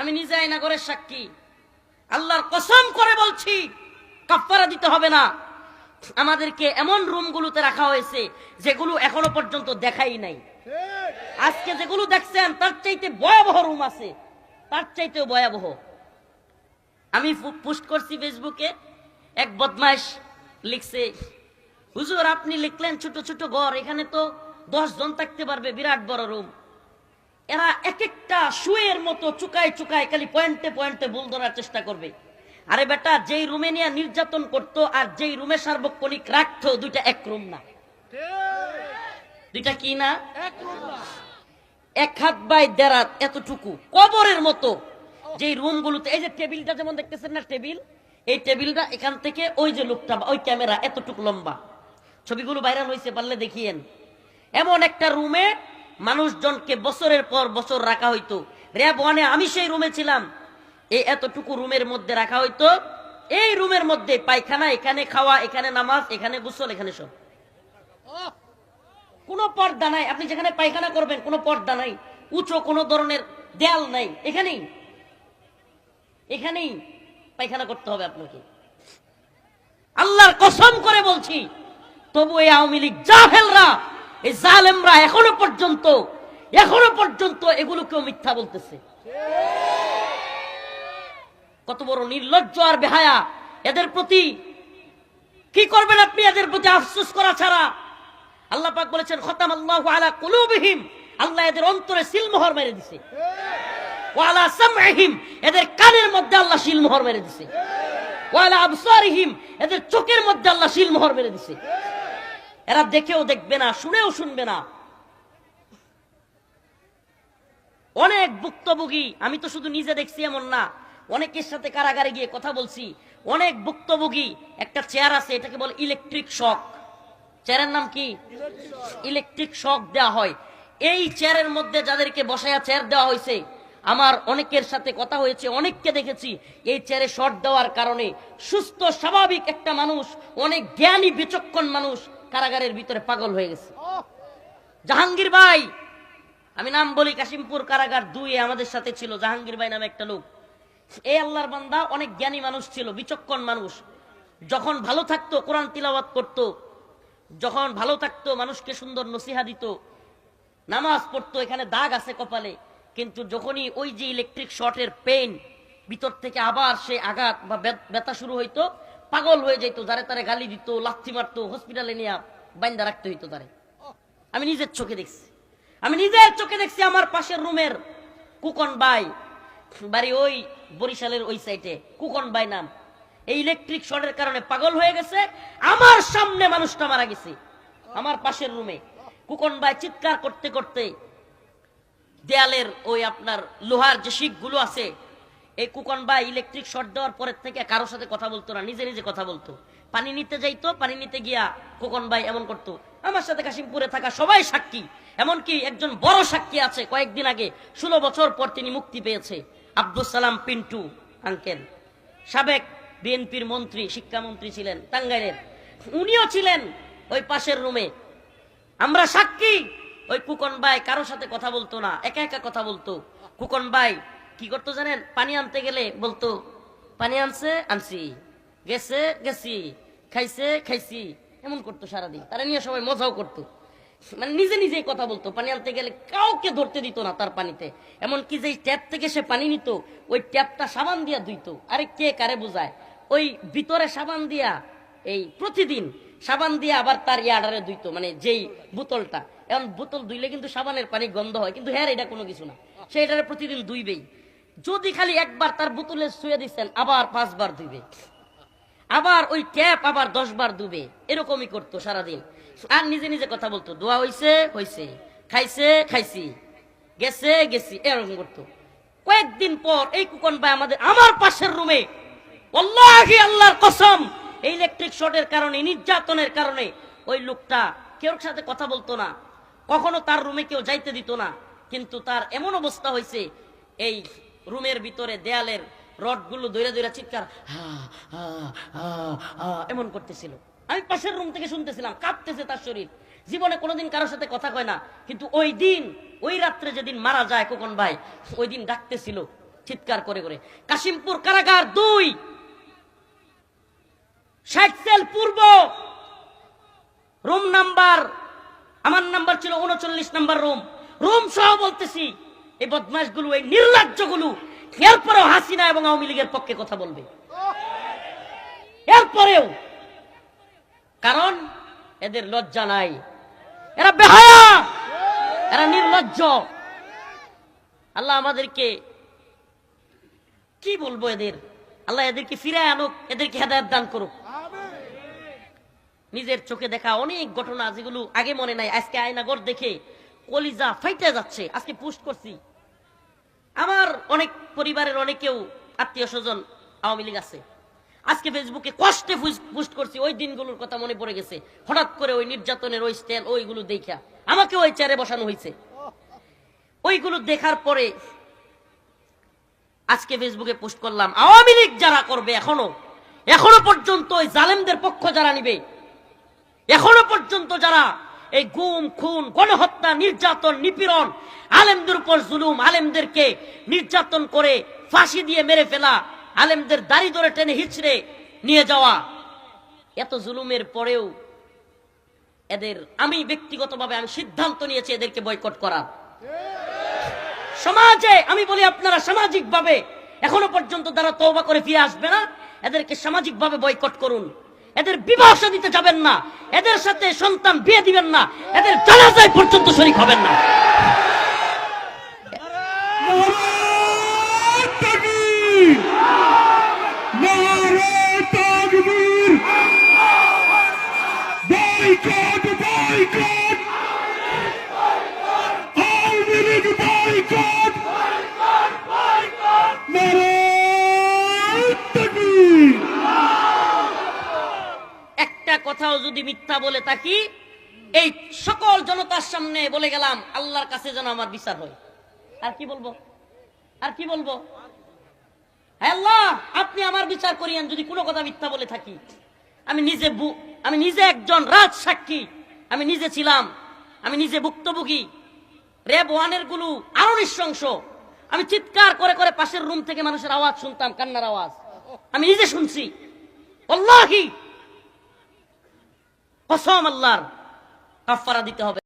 আমি নিজে আয়নাঘরের সাক্ষী, আল্লাহর কসম করে বলছি কাফারা দিতে হবে না। আমাদেরকে এমন রুমগুলোতে রাখা হয়েছে যেগুলো এখনো পর্যন্ত দেখাই নাই। আজকে যেগুলো দেখছেন তার চাইতে ভয়াবহ রুম আছে, তার চাইতেও ভয়াবহ। আমি পোস্ট করছি ফেসবুকে, এক বদমাইশ লিখছে, হুজুর আপনি লিখলেন ছোট ছোট ঘর, এখানে তো 10 জন থাকতে পারবে, বিরাট বড় রুম। এরা এক একটা শুয়ের মতো চুকায় চুকায় খালি পয়েন্টে পয়েন্টে ভুল ধরার চেষ্টা করবে। আরে বেটা, যেই রুমে নিয়ে নির্যাতন করতো আর যেই রুমে সার্বক্ষণিক রাখতো, দুইটা এক রুম না। দুইটা কি না? এক হাত বাই দেড় হাত এতটুকু কবরের মতো যেই রুমগুলোতে, এই যে টেবিলটা যেমন দেখতেছেন না, টেবিল, এই টেবিলটা এখান থেকে ওই যে লোকটা, ওই ক্যামেরা এতটুকু লম্বা। ছবিগুলো ভাইরাল হয়েছে, পারলে দেখিয়েন। এমন একটা রুমে মানুষজনকে বছরের পর বছর রাখা হইতো। র‍্যাব 1-এ আমি সেই রুমে ছিলাম। এই এতটুকু রুমের মধ্যে রাখা হইতো। এই রুমের মধ্যে পায়খানা, এখানে খাওয়া, এখানে নামাজ, এখানে গোসল, এখানে সব। কোনো পর্দা নাই। আপনি যেখানে পায়খানা করবেন কোনো পর্দা নাই, উঁচু কোনো ধরনের দেয়াল নাই, এখানেই এখানেই পায়খানা করতে হবে আপনাকে। আল্লাহর কসম করে বলছি, তবু এই আওয়ামী লীগ জাহেলরা, এই জালেমরা এখনো পর্যন্ত এগুলোকেও মিথ্যা বলতেছে। কত বড় নির্লজ্জ আর বেহায়া এদের প্রতি! কি করবেন আপনি এদের প্রতি আফসোস করা ছাড়া? আল্লাহ পাক বলেছেন, খতামাল্লাহু আলা কুলুবিহিম, আল্লাহ এদের অন্তরে সিলমোহর মেরে দিয়েছে। ওয়া আলা সামঈহিম, এদের কানের মধ্যে আল্লাহ সিলমোহর মেরে দিয়েছে। ওয়া আলা আবসারিহিম, এদের চোখের মধ্যে আল্লাহ সিলমোহর মেরে দিয়েছে। এরা দেখেও দেখবে না, শুনেও শুনবে না। অনেক ভুক্তভোগী, আমি তো শুধু নিজে দেখছি এমন না, অনেকের সাথে কারাগারে গিয়ে কথা বলছি। অনেক ভুক্তভোগী, একটা চেয়ার আছে, এটাকে বলে ইলেকট্রিক শক। চেয়ারের নাম কি? ইলেকট্রিক শক দেওয়া হয়। এই চেয়ারের মধ্যে যাদেরকে বসায়া চেয়ার দেওয়া হয়েছে, আমার অনেকের সাথে কথা হয়েছে, অনেককে দেখেছি এই চেয়ারে শর্ট দেওয়ার কারণে সুস্থ স্বাভাবিক একটা মানুষ, অনেক জ্ঞানী বিচক্ষণ মানুষ কারাগারের ভিতরে পাগল হয়ে গেছে। জাহাঙ্গীর ভাই, আমি নাম বলি, কাশিমপুর কারাগার 2-এ আমাদের সাথে ছিল জাহাঙ্গীর ভাই নামে একটা লোক। এই আল্লাহর বান্দা অনেক জ্ঞানী মানুষ ছিল, বিচক্ষণ মানুষ। যখন ভালো থাকতো কোরআন তিলাওয়াত করতো, যখন ভালো থাকতো মানুষকে সুন্দর নসিহা দিত, নামাজ পড়তো, এখানে দাগ আছে কপালে। কিন্তু যখনই ওই যে ইলেকট্রিক শর্টের পেইন, ভিতর থেকে আবার সে আঘাত বা ব্যথা শুরু হইতো, পাগল হয়ে যেত, যারে তারে গালি দিত, লাথি মারতো, হসপিটালে নিয়ে বাইন্দা রাখতে হইতো তারে। আমি নিজের চোখে দেখছি। আমার পাশের রুমের কুকন ভাই, বাড়ি ওই বরিশালের ওই সাইডে, কুকন ভাই নাম, এই ইলেকট্রিক শর্টের কারণে পাগল হয়ে গেছে। আমার সামনে মানুষটা মারা গেছে, আমার পাশের রুমে। কুকন ভাই চিৎকার করতে করতে দেয়ালের ওই আপনার লোহার যে শিকগুলো আছে, এই কুকন ভাই ইলেকট্রিক শর্ট দেওয়ার পরের থেকে কারোর সাথে কথা বলতো না, নিজে নিজে কথা বলতো। পানি নিতে যাইতো, পানি নিতে গিয়া কুকন ভাই এমন করতো। আমার সাথে কাশিমপুরে থাকা সবাই সাক্ষী, এমনকি একজন বড় সাক্ষী আছে, কয়েকদিন আগে 16 বছর পর তিনি মুক্তি পেয়েছে, আব্দুল সালাম পিন্টু আঙ্কেল, সাবেক বিএনপির মন্ত্রী, শিক্ষামন্ত্রী ছিলেন টাঙ্গাইলের। উনিও ছিলেন ওই পাশের রুমে। আমরা সাক্ষী, ওই কুকন ভাই কারোর সাথে কথা বলতো না, একা একা কথা বলতো। কুকন ভাই কি করতো জানেন? পানি আনতে গেলে বলতো, পানি আনছে আনছি, গেছে গেছি, খাইছে খাইছি, এমন করতো সারাদিন। তারা নিয়ে সবাই মজাও করতো, মানে নিজে নিজেই কথা বলতো। পানি আনতে গেলে কাউকে ধরতে দিত না তার পানিতে। এমনকি যেই ট্যাপ থেকে সে পানি নিত, ওই ট্যাপটা সাবান দিয়া ধুইতো। আরে কে কারে বোঝায়? ওই ভিতরে সাবান দিয়া, এই প্রতিদিন সাবান দিয়ে আবার তার ইয়ার্ডারে ধুইতো, মানে যেই বোতলটা। এখন বোতল ধুইলে কিন্তু সাবানের পানি গন্ধ হয়, কিন্তু হ্যাঁ এটা কোনো কিছু না, সে এটারে প্রতিদিন ধুইবেই। যদি খালি একবার তার বোতলে শুয়ে দিচ্ছেন, আবার 5 বার ধুইবে, আবার ওই ট্যাপ আবার 10 বার ধুবে, এরকমই করতো সারাদিন। আর নিজে নিজে কথা বলতো, দোয়া হইছে হইছে, খাইছে খাইছি, গেছে গেছি, এরকম করতো। কয়েকদিন পর এই কুকন ভাই আমার পাশের রুমে, আল্লাহি আল্লাহর কসম, এই ইলেকট্রিক শর্টের কারণে, নির্যাতনের কারণে ওই লোকটা কেউ সাথে কথা বলতো না, কখনো তার রুমে কেউ যাইতে দিত না। কিন্তু তার এমন অবস্থা হয়েছে, এই রুমের ভিতরে দেয়ালের রডগুলো ধরে ধরে চিৎকার এমন করতেছিল। আমি পাশের রুম থেকে শুনতেছিলাম, কাঁপতেছে তার শরীর। জীবনে কোনোদিন কারোর সাথে কথা কয় না, কিন্তু ওই দিন, ওই রাত্রে যেদিন মারা যায় খোকন ভাই, ওই দিন ডাকতেছিল, চিৎকার করে করে। কাশিমপুর কারাগার 2, 60 সেল পূর্ব, রুম নাম্বার, আমার নাম্বার ছিল 39 নাম্বার রুম সহ বলতেছি, এই বদমাশগুলো, এই নির্লজ্জগুলো এরপরেও হাসিনা এবং আওয়ামী লীগের পক্ষে কথা বলবে, এরপরেও। কারণ এদের লজ্জা নাই, এরা বেহায়া, এরা নির্লজ্জ। আল্লাহ আমাদেরকে কি বলবো, আল্লাহ এদেরকে ফিরে আনুক, এদেরকে হেদায়েত দান করুক। নিজের চোখে দেখা অনেক ঘটনা যেগুলো আগে মনে নাই, আজকে আয়নাগর দেখে কলিজা ফাইটে যাচ্ছে। আজকে পোস্ট করছি, আমার অনেক পরিবারের অনেকেও আত্মীয় স্বজন আওয়ামী লীগ আছে, আজকে ফেসবুকে কষ্টে পোস্ট করছি, ওই দিনগুলোর কথা মনে পড়ে গেছে। হঠাৎ করে ওই নির্যাতনের ওই স্টাইল, ওইগুলো দেখা আমাকে ওই চেয়ারে বসানো হয়েছে। ওইগুলো দেখার পরে আজকে ফেসবুকে পোস্ট করলাম, আওয়ামী লীগ যারা করবে, এখনো পর্যন্ত ওই জালেমদের পক্ষ যারা নিবে, এখনো পর্যন্ত যারা এই গুম খুন গণহত্যা নির্যাতন নিপীড়ন, আলেমদের উপর জুলুম, আলেমদেরকে নির্যাতন করে ফাঁসি দিয়ে মেরে ফেলা, আলেমদের দাড়ি ধরে টেনে হিচড়ে নিয়ে যাওয়া, এত জুলুমের পরেও এদের আমি ব্যক্তিগতভাবে আমি সিদ্ধান্ত নিয়েছি এদেরকে বয়কট করার। সমাজে আমি বলি, আপনারা সামাজিক ভাবে এখনো পর্যন্ত যারা তওবা করে ফিরে আসবে না, এদেরকে সামাজিক ভাবে বয়কট করুন। এদের বিবাহ দিতে যাবেন না, এদের সাথে সন্তান বিয়ে দিবেন না, এদের জানাজায় পর্যন্ত শরীক হবেন না। একটা কথাও যদি মিথ্যা বলে থাকি, এই সকল জনতার সামনে বলে গেলাম, আল্লাহর কাছে যেন আমার বিচার হয়। আর কি বলবো, আর কি বলবো? হ্যাঁ আল্লাহ, আপনি আমার বিচার করিয়েন যদি কোনো কথা মিথ্যা বলে থাকি। আমি নিজে একজন রাজ সাক্ষী, আমি নিজে ছিলাম, আমি নিজে ভুক্তভোগী। র্যাব 1-এর গুলো আরো নৃশংস। আমি চিৎকার করে করে পাশের রুম থেকে মানুষের আওয়াজ শুনতাম, কান্নার আওয়াজ, আমি নিজে শুনছি। আল্লাহি কসম, আল্লাহর কাফারা দিতে হবে।